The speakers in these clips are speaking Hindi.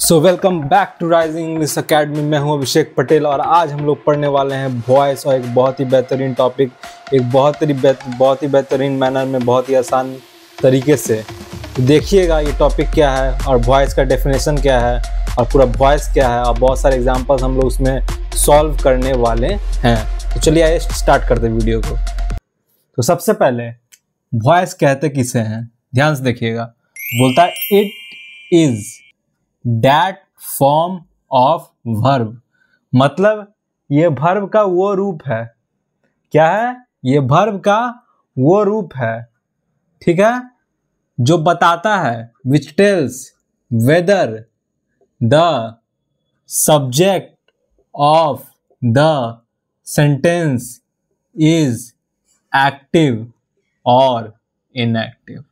So welcome back to Rising English Academy. मैं हूं अभिषेक पटेल और आज हम लोग पढ़ने वाले हैं वॉइस और एक बहुत ही बेहतरीन टॉपिक, एक बहुत ही बेहतरीन मैनर में, बहुत ही आसान तरीके से। तो देखिएगा ये टॉपिक क्या है और वॉइस का डेफिनेशन क्या है और पूरा वॉइस क्या है और बहुत सारे एग्जाम्पल्स हम लोग उसमें सॉल्व करने वाले हैं। तो चलिए आइए स्टार्ट करते हैं वीडियो को। तो सबसे पहले वॉइस कहते किसे हैं, ध्यान से देखिएगा। बोलता है it is that form of verb, मतलब ये वर्ब का वो रूप है। क्या है? ये वर्ब का वो रूप है, ठीक है, जो बताता है, which tells whether the subject of the sentence is active और इनएक्टिव।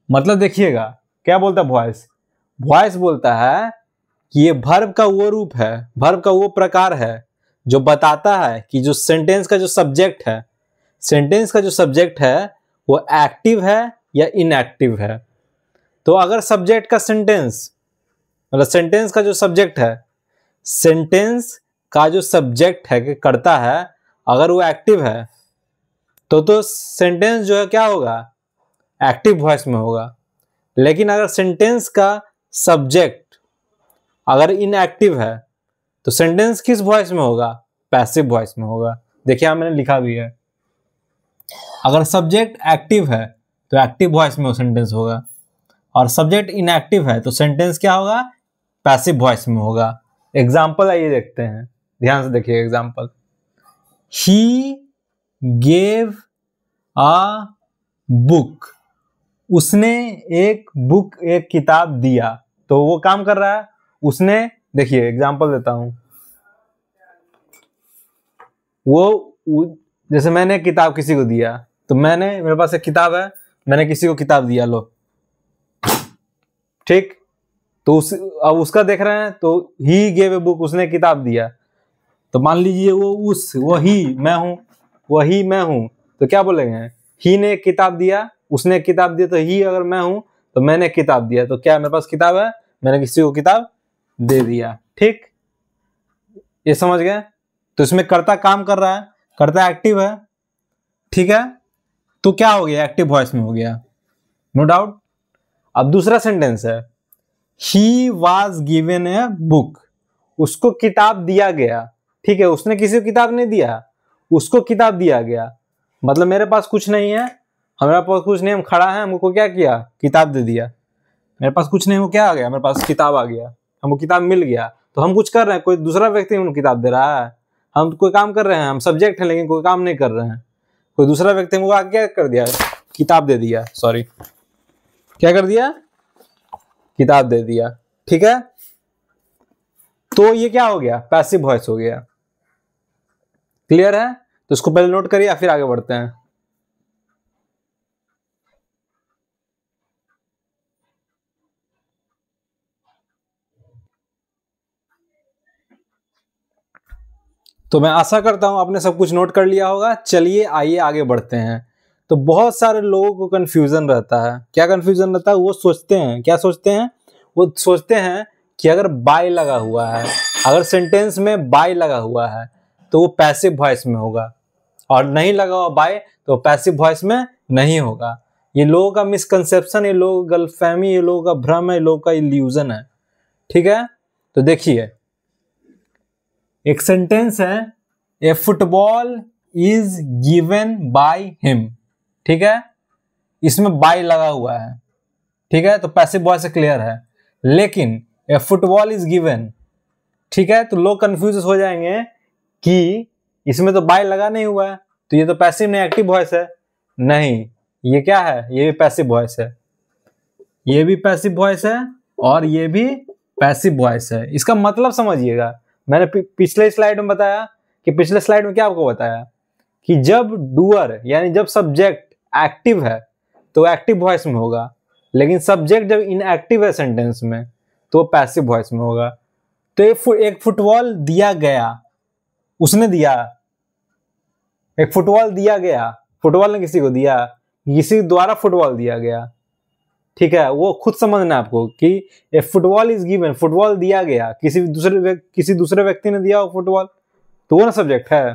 मतलब देखिएगा क्या बोलता है वॉइस। वॉइस बोलता है कि ये वर्ब का वो रूप है, वर्ब का वो प्रकार है जो बताता है कि जो सेंटेंस का जो सब्जेक्ट है, सेंटेंस का जो सब्जेक्ट है वो एक्टिव है या इनएक्टिव है। तो अगर सब्जेक्ट का सेंटेंस, मतलब सेंटेंस का जो सब्जेक्ट है, सेंटेंस का जो सब्जेक्ट है कि करता है, अगर वो एक्टिव है तो सेंटेंस जो है क्या होगा, एक्टिव वॉइस में होगा। लेकिन अगर सेंटेंस का सब्जेक्ट अगर इनएक्टिव है तो सेंटेंस किस वॉइस में होगा, पैसिव वॉइस में होगा। देखिए यहां मैंने लिखा भी है, अगर सब्जेक्ट एक्टिव है तो एक्टिव वॉइस में वो सेंटेंस होगा और सब्जेक्ट इनएक्टिव है तो सेंटेंस क्या होगा, पैसिव वॉइस में होगा। एग्जाम्पल आइए देखते हैं, ध्यान से देखिए example. He gave a book, उसने एक बुक, एक किताब दिया। तो वो काम कर रहा है, उसने, देखिए एग्जांपल देता हूं, वो जैसे मैंने किताब किसी को दिया, तो मेरे पास एक किताब है, मैंने किसी को किताब दिया, लो, ठीक। तो अब उसका देख रहे हैं, तो ही गेव ए बुक, उसने किताब दिया। तो मान लीजिए वही मैं हूं, तो क्या बोलेंगे, ही ने एक किताब दिया, उसने एक किताब दिया, तो ही अगर मैं हूं तो मैंने किताब दिया, तो क्या मेरे पास किताब है, मैंने किसी को किताब दे दिया, ठीक। ये समझ गए। तो इसमें कर्ता काम कर रहा है, कर्ता एक्टिव है, ठीक है। तो क्या हो गया, एक्टिव वॉइस में हो गया, नो डाउट। अब दूसरा सेंटेंस है, he was given a book, उसको किताब दिया गया, ठीक है। उसने किसी को किताब नहीं दिया, उसको किताब दिया गया। मतलब मेरे पास कुछ नहीं है, हमारे पास कुछ नहीं, हम खड़ा है, हमको क्या किया, किताब दे दिया। मेरे पास कुछ नहीं, वो क्या आ गया, मेरे पास किताब आ गया, हमको किताब मिल गया। तो हम कुछ कर रहे हैं, कोई दूसरा व्यक्ति हमको किताब दे रहा है, हम कोई काम कर रहे हैं, हम सब्जेक्ट हैं लेकिन कोई काम नहीं कर रहे हैं। कोई दूसरा व्यक्ति हमको आगे क्या कर दिया, किताब दे दिया, सॉरी, क्या कर दिया, किताब दे दिया, ठीक है। तो ये क्या हो गया, पैसिव वॉइस हो गया। क्लियर है? तो इसको पहले नोट करिए, फिर आगे बढ़ते हैं। तो मैं आशा करता हूं आपने सब कुछ नोट कर लिया होगा। चलिए आइए आगे बढ़ते हैं। तो बहुत सारे लोगों को कंफ्यूजन रहता है। क्या कंफ्यूजन रहता है? वो सोचते हैं, क्या सोचते हैं, वो सोचते हैं कि अगर बाय लगा हुआ है, अगर सेंटेंस में बाय लगा हुआ है तो वो पैसिव वॉइस में होगा, और नहीं लगा हुआ बाय तो पैसिव वॉइस में नहीं होगा। ये लोगों का मिसकंसेप्शन, ये लोगों का गलतफहमी, ये लोगों का भ्रम है, ये लोगों का इल्यूजन है, ठीक है। तो देखिए एक सेंटेंस है, a football is given by him, ठीक है। इसमें बाय लगा हुआ है, ठीक है, तो पैसिव वॉइस से क्लियर है। लेकिन ए फुटबॉल इज गिवन, ठीक है, तो लोग कंफ्यूज हो जाएंगे कि इसमें तो बाय लगा नहीं हुआ है, तो ये तो पैसिव नहीं एक्टिव वॉइस है। नहीं, ये क्या है, ये भी पैसिव वॉइस है, ये भी पैसिव वॉइस है और ये भी पैसिव वॉइस है। इसका मतलब समझिएगा, मैंने पिछले स्लाइड में बताया कि पिछले स्लाइड में क्या आपको बताया कि जब डूअर यानी जब सब्जेक्ट एक्टिव है तो एक्टिव वॉइस में होगा, लेकिन सब्जेक्ट जब इनएक्टिव है सेंटेंस में तो पैसिव वॉइस में होगा। तो एक फुटबॉल दिया गया, उसने दिया, एक फुटबॉल दिया गया, फुटबॉल ने किसी को दिया, किसी द्वारा फुटबॉल दिया गया, ठीक है, वो खुद समझना है आपको कि ए फुटबॉल इज गिवन, फुटबॉल दिया गया, किसी दूसरे व्यक्ति ने दिया हो फुटबॉल, तो वो ना सब्जेक्ट है,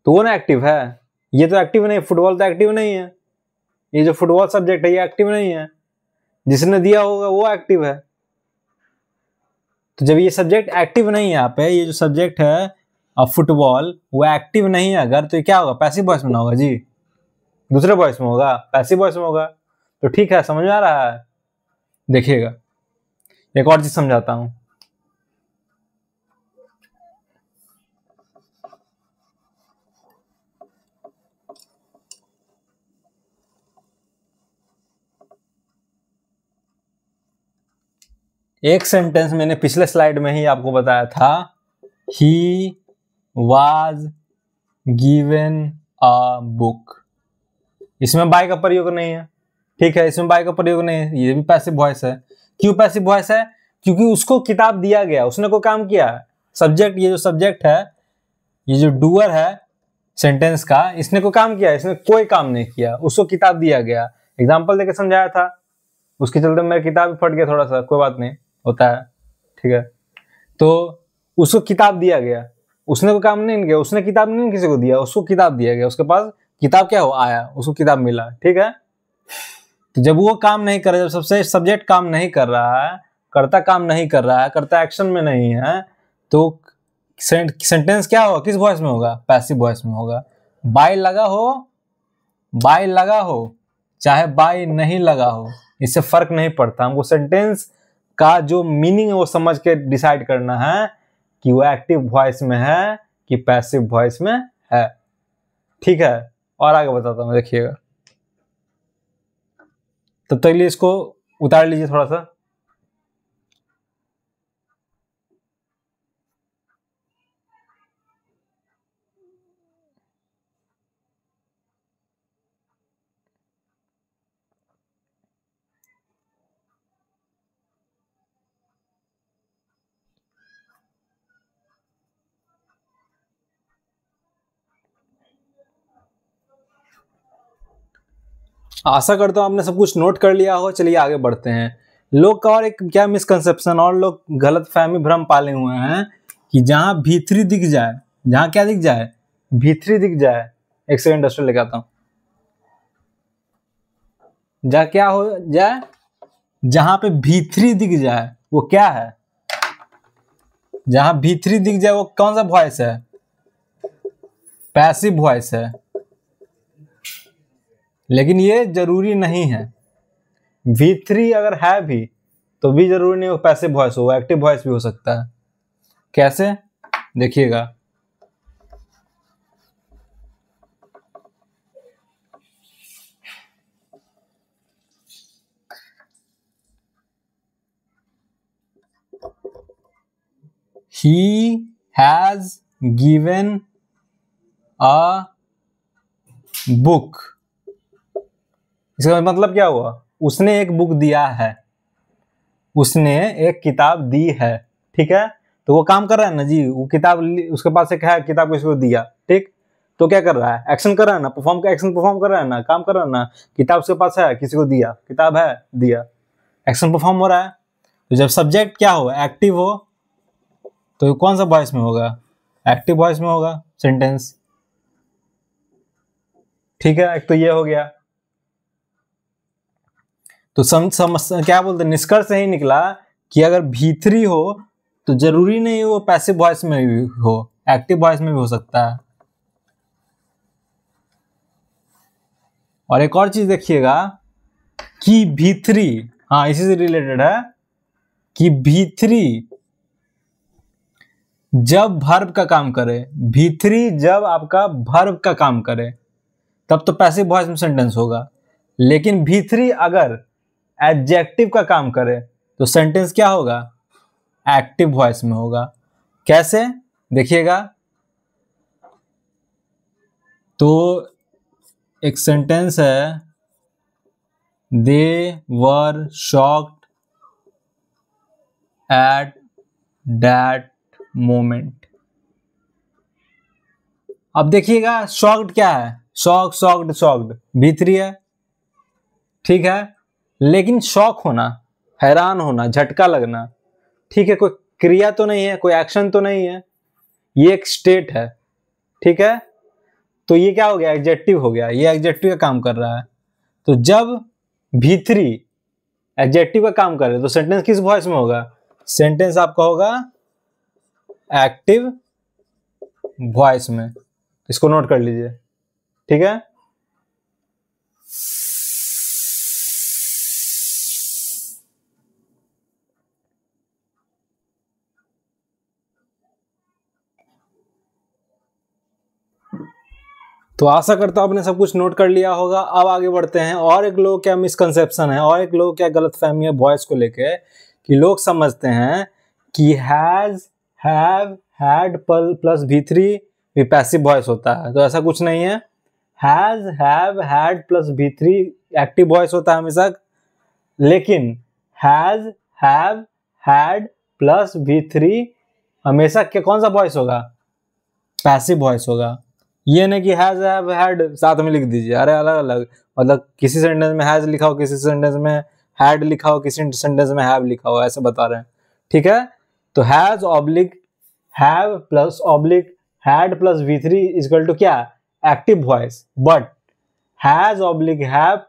तो वो ना एक्टिव है। ये तो एक्टिव नहीं, फुटबॉल तो एक्टिव नहीं है, ये जो फुटबॉल सब्जेक्ट है ये एक्टिव नहीं है, जिसने दिया होगा वो एक्टिव है। तो जब ये सब्जेक्ट एक्टिव नहीं है यहाँ पे, ये जो सब्जेक्ट है फुटबॉल वो एक्टिव नहीं है अगर, तो ये क्या होगा, पैसिव वॉइस में होगा जी, दूसरे वॉइस में होगा, पैसिव वॉइस में होगा। तो ठीक है, समझ में आ रहा है। देखिएगा एक और चीज समझाता हूं। एक सेंटेंस मैंने पिछले स्लाइड में ही आपको बताया था, he was given a book. इसमें बाय का प्रयोग नहीं है, ठीक है, इसमें बाय का प्रयोग नहीं है, ये भी पैसिव वॉइस है। क्यों पैसिव वॉइस है? क्योंकि उसको किताब दिया गया, उसने कोई काम किया है। सब्जेक्ट, ये जो सब्जेक्ट है, ये जो डूअर है सेंटेंस का, इसने कोई काम किया, इसने कोई काम नहीं किया, उसको किताब दिया गया। एग्जाम्पल देके समझाया था, उसके चलते मेरा किताब फट गया थोड़ा सा, कोई बात नहीं, होता है, ठीक है। तो उसको किताब दिया गया, उसने कोई काम नहीं किया, उसने किताब नहीं किसी को दिया, उसको किताब दिया गया, उसके पास किताब क्या हो आया, उसको किताब मिला, ठीक है। तो जब वो काम नहीं कर रहा, जब सबसे सब्जेक्ट काम नहीं कर रहा है, कर्ता काम नहीं कर रहा है, कर्ता एक्शन में नहीं है, तो सेंटेंस क्या होगा, किस वॉइस में होगा, पैसिव वॉइस में होगा। बाय लगा हो चाहे बाय नहीं लगा हो, इससे फर्क नहीं पड़ता, हमको सेंटेंस का जो मीनिंग है वो समझ के डिसाइड करना है कि वो एक्टिव वॉइस में है कि पैसिव वॉइस में है, ठीक है। और आगे बताता हूं, देखिएगा। तब तक लिए इसको उतार लीजिए थोड़ा सा। आशा करता हूं आपने सब कुछ नोट कर लिया हो। चलिए आगे बढ़ते हैं। लोग का और एक क्या मिसकंसेप्शन और लोग गलत फहमी भ्रम पाले हुए हैं कि जहां भीतरी दिख जाए, जहां क्या दिख जाए, भीतरी दिख जाए। एक सेकंड डस्टर लेके आता हूं। जहां क्या हो जाए, जहां पे भीतरी दिख जाए वो क्या है, जहां भीतरी दिख जाए वो कौन सा वॉइस है, पैसिव वॉइस है। लेकिन ये जरूरी नहीं है, V3 अगर है भी तो भी जरूरी नहीं हो पैसिव वॉइस हो, एक्टिव वॉइस भी हो सकता है। कैसे, देखिएगा। He has given a book। इसका मतलब क्या हुआ, उसने एक बुक दिया है, उसने एक किताब दी है, ठीक है। तो वो काम कर रहा है ना जी, वो किताब उसके पास एक है, किताब किसी को दिया, ठीक। तो क्या कर रहा है, एक्शन कर रहा है ना, एक्शन परफॉर्म कर रहा है ना, काम कर रहा है ना। किताब उसके पास है, किसी को दिया, किताब है, दिया, एक्शन परफॉर्म हो रहा है। तो जब सब्जेक्ट क्या हो, एक्टिव हो, तो कौन सा वॉइस में होगा, एक्टिव वॉइस में होगा सेंटेंस, ठीक है। एक तो ये हो गया। तो क्या बोलते हैं, निष्कर्ष यही निकला कि अगर भीतरी हो तो जरूरी नहीं वो पैसिव वॉइस में भी हो, एक्टिव वॉइस में भी हो सकता है। और एक और चीज देखिएगा कि भीतरी, हाँ इसी से रिलेटेड है, कि भीतरी जब वर्ब का काम करे, भीतरी जब आपका वर्ब का काम करे तब तो पैसिव वॉइस में सेंटेंस होगा। लेकिन भीतरी अगर एडजेक्टिव का काम करे तो सेंटेंस क्या होगा, एक्टिव वॉइस में होगा। कैसे, देखिएगा। तो एक सेंटेंस है, they were shocked at that moment. अब देखिएगा शॉक्ड क्या है, शॉक्ड भीतरी है, ठीक है, लेकिन शॉक होना, हैरान होना, झटका लगना, ठीक है, कोई क्रिया तो नहीं है, कोई एक्शन तो नहीं है, ये एक स्टेट है, ठीक है। तो ये क्या हो गया, एडजेक्टिव हो गया, ये एडजेक्टिव का काम कर रहा है। तो जब भी3 एडजेक्टिव का काम करे तो सेंटेंस किस वॉइस में होगा, सेंटेंस आपका होगा एक्टिव वॉइस में। इसको नोट कर लीजिए, ठीक है। तो आशा करता हूं आपने सब कुछ नोट कर लिया होगा। अब आगे बढ़ते हैं। और एक लोग क्या मिसकंसेप्शन है, और एक लोग क्या गलतफहमी है वॉइस को लेके, कि लोग समझते हैं कि हैज, हैव, हैड प्लस भी3 भी पैसिव वॉइस होता है। तो ऐसा कुछ नहीं है। हैज, हैव, हैड प्लस भी3 एक्टिव वॉइस होता है हमेशा, लेकिन हैज, हैव, हैड प्लस भी3 हमेशा क्या, कौन सा वॉइस होगा, पैसिव वॉइस होगा। ये नहीं कि हैज, हैव, हैड साथ में लिख दीजिए, अरे अलग अलग, मतलब किसी सेंटेंस में हैज लिखा हो, किसी सेंटेंस में हैड लिखा हो, किसी सेंटेंस में हैव लिखा हो, ऐसे बता रहे हैं, ठीक है। तो has oblique have plus oblique had plus भी3 इक्वल टू क्या, active voice. But has oblique have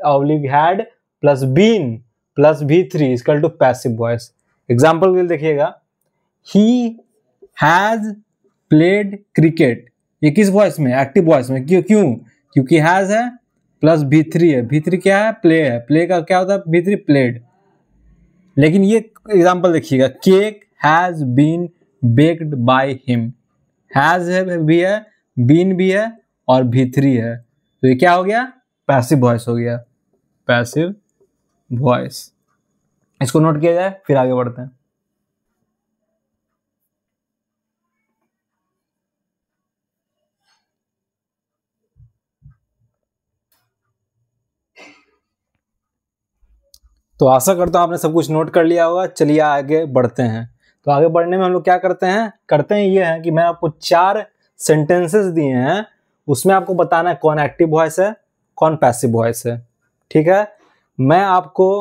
oblique had plus been plus भी3 equal to passive voice. Example के लिए देखिएगा, ही हैज प्लेड क्रिकेट, ये किस वॉइस में, एक्टिव वॉइस में। क्यों क्यों, क्योंकि हैज है प्लस भी3 है, भी3 क्या है, प्ले है, प्ले का क्या होता है, भी3 प्लेड। लेकिन ये एग्जांपल देखिएगा, cake has been baked by him, has है भी है, बीन भी है और भी3 है, तो ये क्या हो गया, पैसिव वॉइस हो गया, पैसिव वॉइस। इसको नोट किया जाए, फिर आगे बढ़ते हैं। तो आशा करता हूं आपने सब कुछ नोट कर लिया होगा। चलिए आगे बढ़ते हैं। तो आगे बढ़ने में हम लोग क्या करते हैं ये है कि मैं आपको 4 सेंटेंसेस दिए हैं, उसमें आपको बताना है कौन एक्टिव वॉइस है, कौन पैसिव वॉइस है, ठीक है। मैं आपको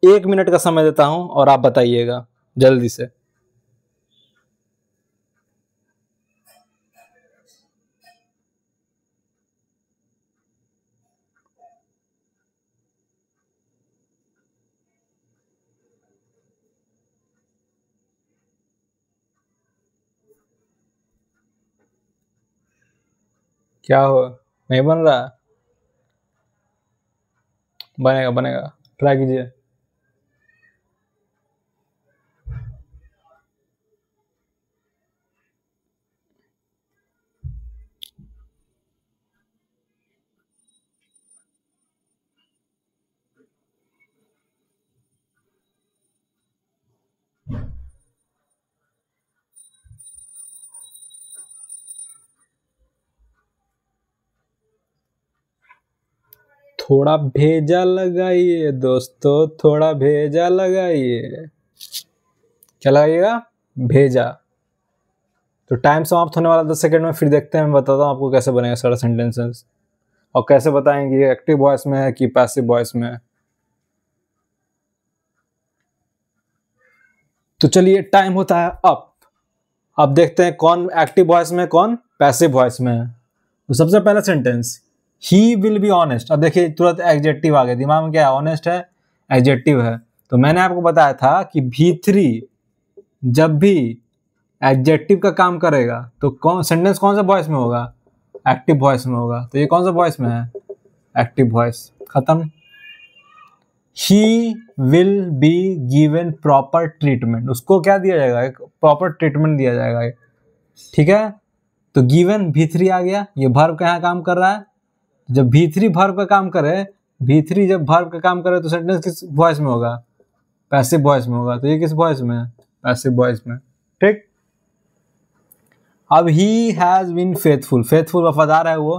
1 मिनट का समय देता हूं और आप बताइएगा जल्दी से। क्या हो, नहीं बन रहा, बनेगा बनेगा, ट्राई कीजिए। थोड़ा भेजा लगाइए दोस्तों, थोड़ा भेजा लगाइए। क्या लगाइएगा, भेजा। तो टाइम समाप्त होने वाला 10 सेकंड में, फिर देखते हैं, मैं बताता हूँ आपको कैसे बनेगा सारा सेंटेंसेस, और कैसे बताएंगे एक्टिव वॉइस में है कि पैसिव वॉइस में है। तो चलिए, टाइम होता है अप। अब देखते हैं कौन एक्टिव वॉइस में, कौन पैसिव वॉइस में है। तो सबसे पहला sentence, he will be honest. अब देखिए तुरंत एडजेक्टिव आ गया दिमाग में, क्या है, ऑनेस्ट है, एडजेक्टिव है। तो मैंने आपको बताया था कि भी3 जब भी एडजेक्टिव का काम करेगा तो कौन सेंटेंस कौन सा वॉइस में होगा, एक्टिव वॉइस में होगा। तो ये कौन सा वॉइस में है, एक्टिव वॉइस, खत्म। He will be given proper treatment, उसको क्या दिया जाएगा, एक प्रॉपर ट्रीटमेंट दिया जाएगा, ठीक है। तो गिवन भी3 आ गया, ये वर्ब का यहाँ काम कर रहा है। जब भी3 वर्ब का काम करे, भी3 जब वर्ब का काम करे तो सेंटेंस किस वॉइस में होगा, पैसिव वॉइस में होगा। तो ये किस वॉइस में है, पैसिव वॉइस में, ठीक। अब he has been faithful, faithful वफादार है वो,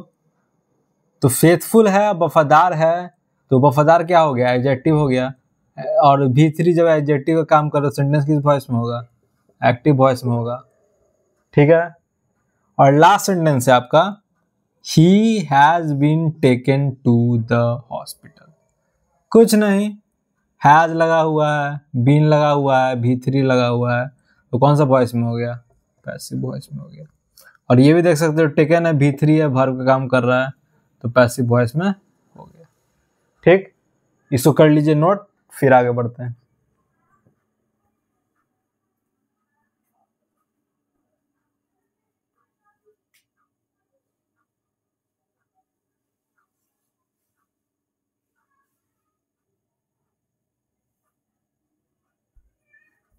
तो फेथफुल है, वफादार है, तो वफादार क्या हो गया, एडजेक्टिव हो गया। और भी3 जब एडजेक्टिव का काम करे तो सेंटेंस किस वॉइस में होगा, एक्टिव वॉइस में होगा, ठीक है। और लास्ट सेंटेंस है आपका, he has been taken to the hospital. कुछ नहीं, हैज लगा हुआ है, बीन लगा हुआ है, V3 लगा हुआ है, तो कौन सा वॉइस में हो गया? पैसिव वॉइस में हो गया। और ये भी देख सकते हो टेकन है, V3 है, वर्ब का काम कर रहा है, तो पैसिव वॉइस में हो गया। ठीक, इसको कर लीजिए नोट, फिर आगे बढ़ते हैं।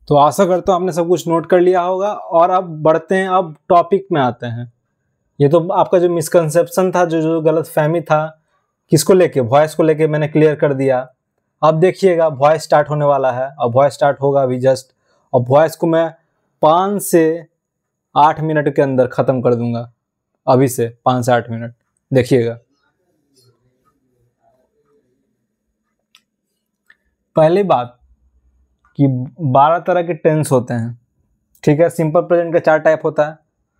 तो आशा करता हूँ आपने सब कुछ नोट कर लिया होगा। और अब बढ़ते हैं, अब टॉपिक में आते हैं। ये तो आपका जो मिसकंसेप्शन था, जो गलत फहमी था, किसको लेके? वॉइस को लेके मैंने क्लियर कर दिया। अब देखिएगा वॉइस स्टार्ट होने वाला है, और वॉइस स्टार्ट होगा अभी जस्ट, और वॉइस को मैं 5 से 8 मिनट के अंदर खत्म कर दूंगा। अभी से 5 से 8 मिनट, देखिएगा। पहली बात कि 12 तरह के टेंस होते हैं, ठीक है। सिंपल प्रेजेंट का 4 टाइप होता है,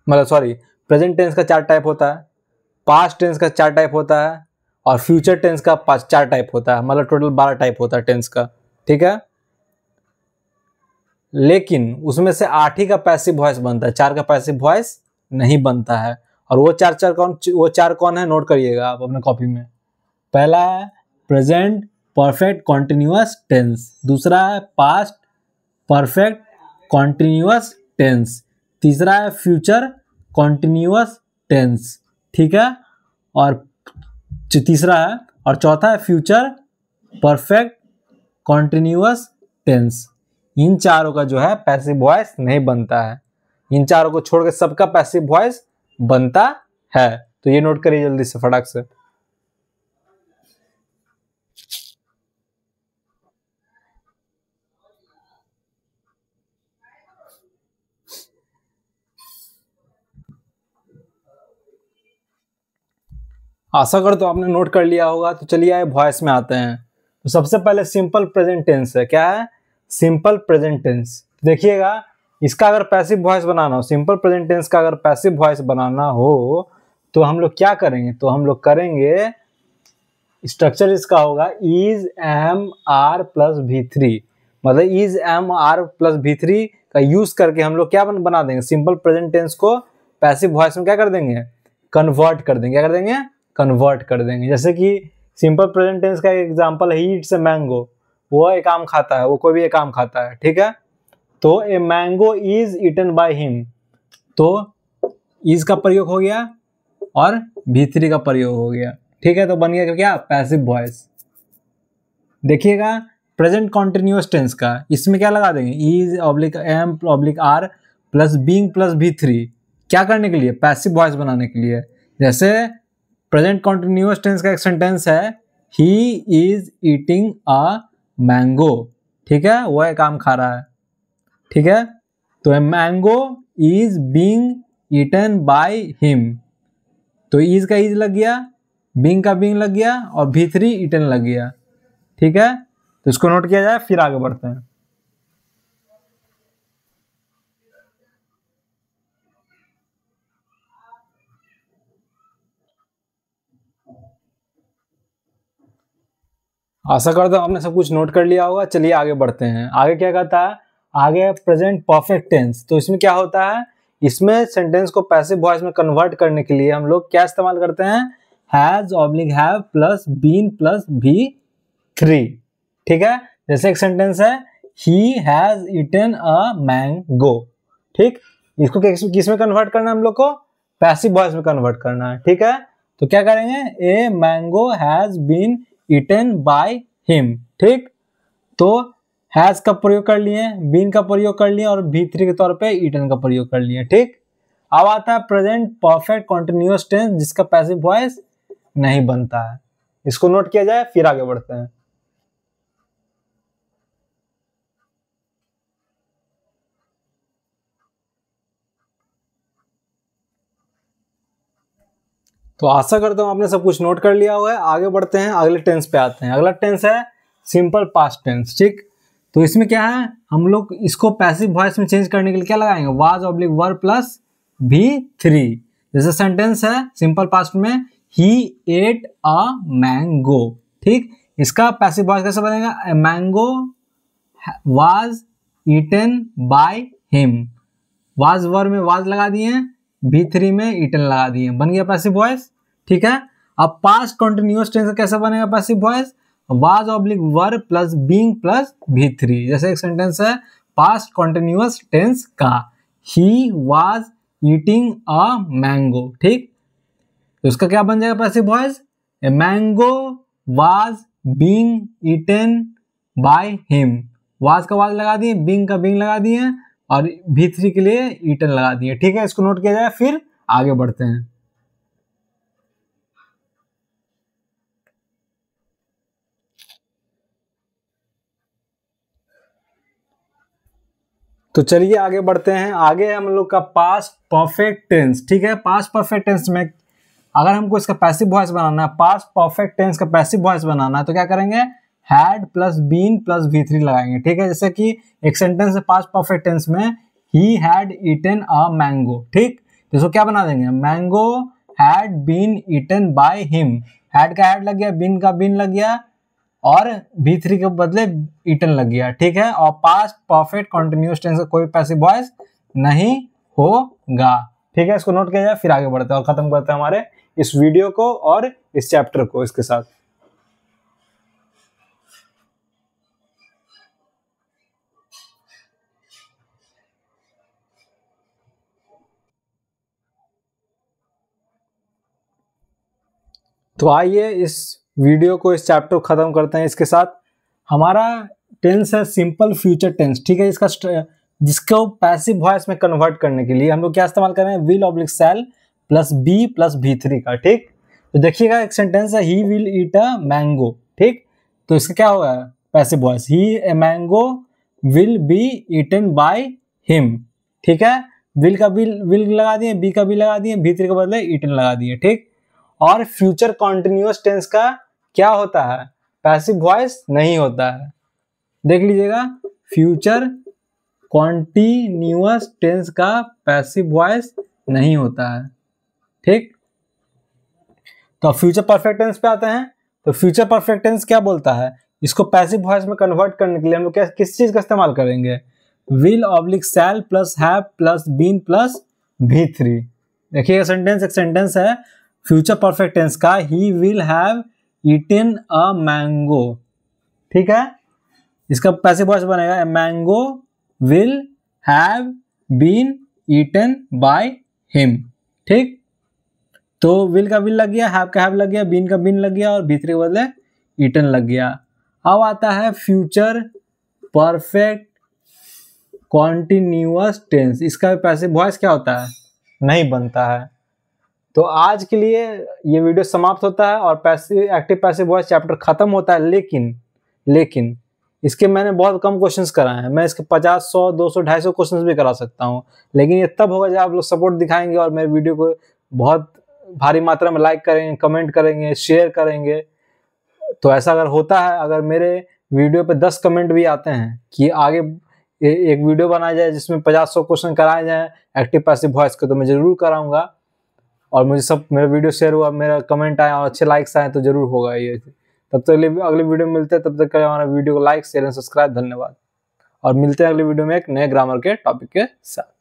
मतलब सॉरी, प्रेजेंट टेंस का 4 टाइप होता है, पास्ट टेंस का 4 टाइप होता है, और फ्यूचर टेंस का 4 टाइप होता है, मतलब टोटल 12 टाइप होता है टेंस का, ठीक है। लेकिन उसमें से 8 ही का पैसिव वॉइस बनता है, 4 का पैसिव वॉइस नहीं बनता है। और वो चार कौन है? नोट करिएगा आप अपने कॉपी में। पहला है प्रेजेंट परफेक्ट कॉन्टिन्यूअस टेंस, दूसरा है पास्ट परफेक्ट कॉन्टिन्यूअस टेंस, तीसरा है फ्यूचर कॉन्टिन्यूअस टेंस, ठीक है। और तीसरा है, और चौथा है फ्यूचर परफेक्ट कॉन्टिन्यूअस टेंस। इन चारों का जो है पैसिव वॉइस नहीं बनता है। इन चारों को छोड़ के सबका पैसिव वॉइस बनता है। तो ये नोट करिए जल्दी से, फटाक से। आशा करता हूं आपने नोट कर लिया होगा। तो चलिए आए वॉइस में आते हैं। तो सबसे पहले सिंपल प्रेजेंट टेंस है। क्या है? Simple present tense. देखिएगा, इसका अगर पैसिव वॉइस बनाना हो, सिंपल प्रेजेंट टेंस का अगर पैसिव वॉइस बनाना हो, तो हम लोग क्या करेंगे? तो हम लोग करेंगे, स्ट्रक्चर इसका होगा is M R plus V3, मतलब is M R plus V3 का यूज करके हम लोग क्या बना देंगे? सिंपल प्रेजेंट टेंस को पैसिव वॉइस में क्या कर देंगे? कन्वर्ट कर देंगे। क्या कर देंगे? कन्वर्ट कर देंगे। जैसे कि सिंपल प्रेजेंट टेंस का एक एग्जांपल है, ही इट्स ए मैंगो, वो एक आम खाता है, वो कोई भी एक आम खाता है, ठीक है। तो a mango is eaten by him, तो इज का प्रयोग हो गया और V3 का प्रयोग हो गया, ठीक है। तो बन गया क्या? Passive voice. देखिएगा प्रेजेंट कॉन्टिन्यूअस टेंस का, इसमें क्या लगा देंगे? Is oblique am oblique are plus being plus V3, क्या करने के लिए? पैसिव वॉइस बनाने के लिए। जैसे प्रेजेंट कॉन्टिन्यूअस टेंस का एक सेंटेंस है, he is eating a mango, ठीक है, वो एक आम खा रहा है, ठीक है। तो a mango is being eaten by him, तो इज का इज लग गया, बीइंग का बीइंग लग गया, और V3 ईटन लग गया, ठीक है। तो इसको नोट किया जाए, फिर आगे बढ़ते हैं। आशा करता हूँ आपने सब कुछ नोट कर लिया होगा। चलिए आगे बढ़ते हैं। आगे क्या कहता है? आगे प्रेजेंट परफेक्ट टेंस। तो इसमें क्या होता है? इसमें सेंटेंस को पैसिव वॉइस में कन्वर्ट करने के लिए हम लोग क्या इस्तेमाल करते हैं? Has oblique have plus been plus V3, ठीक है। जैसे एक सेंटेंस है, he has eaten a mango, ठीक। इसको किस में कन्वर्ट करना है हम लोग को? पैसिव वॉइस में कन्वर्ट करना है, ठीक है। तो क्या करेंगे? A mango has been eaten by him, ठीक। तो हैज का प्रयोग कर लिए, बीन का प्रयोग कर लिए, और V3 के तौर पे ईटन का प्रयोग कर लिए, ठीक। अब आता है प्रेजेंट परफेक्ट कॉन्टिन्यूअस टेंस, जिसका पैसिव वॉइस नहीं बनता है। इसको नोट किया जाए, फिर आगे बढ़ते हैं। तो आशा करता हूं आपने सब कुछ नोट कर लिया हुआ है। आगे बढ़ते हैं, अगले टेंस पे आते हैं। अगला टेंस है सिंपल पास्ट टेंस, ठीक। तो इसमें क्या है? हम लोग इसको पैसिव वॉइस में चेंज करने के लिए क्या लगाएंगे? Was oblique were plus V3। जैसे सेंटेंस है सिंपल पास्ट में, ही एट अ मैंगो, ठीक। इसका पैसिव वॉइस कैसे बनेगा? A mango was eaten by him. Was verb में वाज लगा दिए, V3 में ईटन लगा दिए, बन गया पैसिव वॉइस। ठीक है, अब पास्ट कंटिन्यूअस टेंस का कैसे बनेगा passive voice? Was oblique verb plus being plus V3। जैसे एक सेंटेंस है पास्ट कंटिन्यूअस टेंस का, he was eating a mango. ठीक, तो उसका क्या बन जाएगा passive voice? A mango was being eaten by him. Was का वाज लगा दिए, बीइंग का बीइंग लगा दिए और V3 के लिए ईटन लगा दिए। ठीक है, इसको नोट किया जाए, फिर आगे बढ़ते हैं। तो चलिए आगे बढ़ते हैं। आगे हम लोग का पास्ट परफेक्ट टेंस। ठीक है, पास्ट परफेक्ट टेंस में अगर हमको इसका पैसिव वॉइस बनाना है, पास्ट परफेक्ट टेंस का पैसिव वॉइस बनाना है, तो क्या करेंगे? Had plus been plus V3 लगाएंगे। ठीक है, जैसे कि एक सेंटेंस है पास्ट परफेक्ट टेंस में, he had eaten a mango. ठीक, तो इसको क्या बना देंगे? Mango had been eaten by him. Had का हैड लग गया, बीन का बीन लग गया और V3 के बदले ईटन लग गया। ठीक है, और पास्ट परफेक्ट कंटिन्यूअस टेंस का कोई पैसिव वॉइस नहीं होगा। ठीक है, इसको नोट किया जाए, फिर आगे बढ़ते हैं और खत्म करते हैं हमारे इस वीडियो को और इस चैप्टर को इसके साथ। तो आइए इस वीडियो को, इस चैप्टर को खत्म करते हैं इसके साथ। हमारा टेंस है सिंपल फ्यूचर टेंस। ठीक है, इसका जिसको पैसिव वॉइस में कन्वर्ट करने के लिए हम लोग क्या इस्तेमाल कर रहे हैं? Will oblique shall plus be plus V3 का। ठीक, तो देखिएगा एक सेंटेंस है, he will eat a mango. ठीक, तो इसका क्या होगा passive voice? He a mango will be eaten by him. ठीक है, विल का विल लगा दिए, बी का बी लगा दिए, V3 के बदले ईटन लगा दिए। ठीक, और फ्यूचर कॉन्टिन्यूअस टेंस का क्या होता है? पैसिव वॉइस नहीं होता है। देख लीजिएगा, फ्यूचर कॉन्टिन्यूअस टेंस का पैसिव वॉइस नहीं होता है। ठीक, तो फ्यूचर परफेक्ट टेंस पे आते हैं। तो फ्यूचर परफेक्ट टेंस क्या बोलता है? इसको पैसिव वॉइस में कन्वर्ट करने के लिए हम लोग किस चीज का इस्तेमाल करेंगे? Will oblique shall plus have plus been plus V3। देखिए सेंटेंस, एक सेंटेंस है फ्यूचर परफेक्ट टेंस का, he will have eaten a mango. ठीक है, इसका पैसिव वॉइस बनेगा, mango will have been eaten by him. ठीक, तो विल का विल लग गया, हैव का हैव लग गया, बीन का बीन लग गया और V3 के बदले ईटन लग गया। अब आता है फ्यूचर परफेक्ट कॉन्टिन्यूअस टेंस। इसका पैसिव वॉइस क्या होता है? नहीं बनता है। तो आज के लिए ये वीडियो समाप्त होता है और passive active passive voice chapter खत्म होता है। लेकिन इसके मैंने बहुत कम क्वेश्चंस कराए हैं। मैं इसके 50, 100, 200, 250 क्वेश्चंस भी करा सकता हूँ, लेकिन ये तब होगा जब आप लोग सपोर्ट दिखाएंगे और मेरे वीडियो को बहुत भारी मात्रा में लाइक करेंगे, कमेंट करेंगे, शेयर करेंगे। तो ऐसा अगर होता है, अगर मेरे वीडियो पे 10 कमेंट भी आते हैं कि आगे एक वीडियो बनाया जाए जिसमें 50-100 क्वेश्चन कराए जाए एक्टिव पैसिव वॉइस के, तो मैं जरूर कराऊंगा। और मुझे सब मेरा वीडियो शेयर हुआ, मेरा कमेंट आया और अच्छे लाइक्स आए तो जरूर होगा ये। तब तक अगले वीडियो में मिलते हैं, तब तक के लिए हमारा वीडियो को लाइक शेयर एंड सब्सक्राइब। धन्यवाद, और मिलते हैं अगले वीडियो में एक नए ग्रामर के टॉपिक के साथ।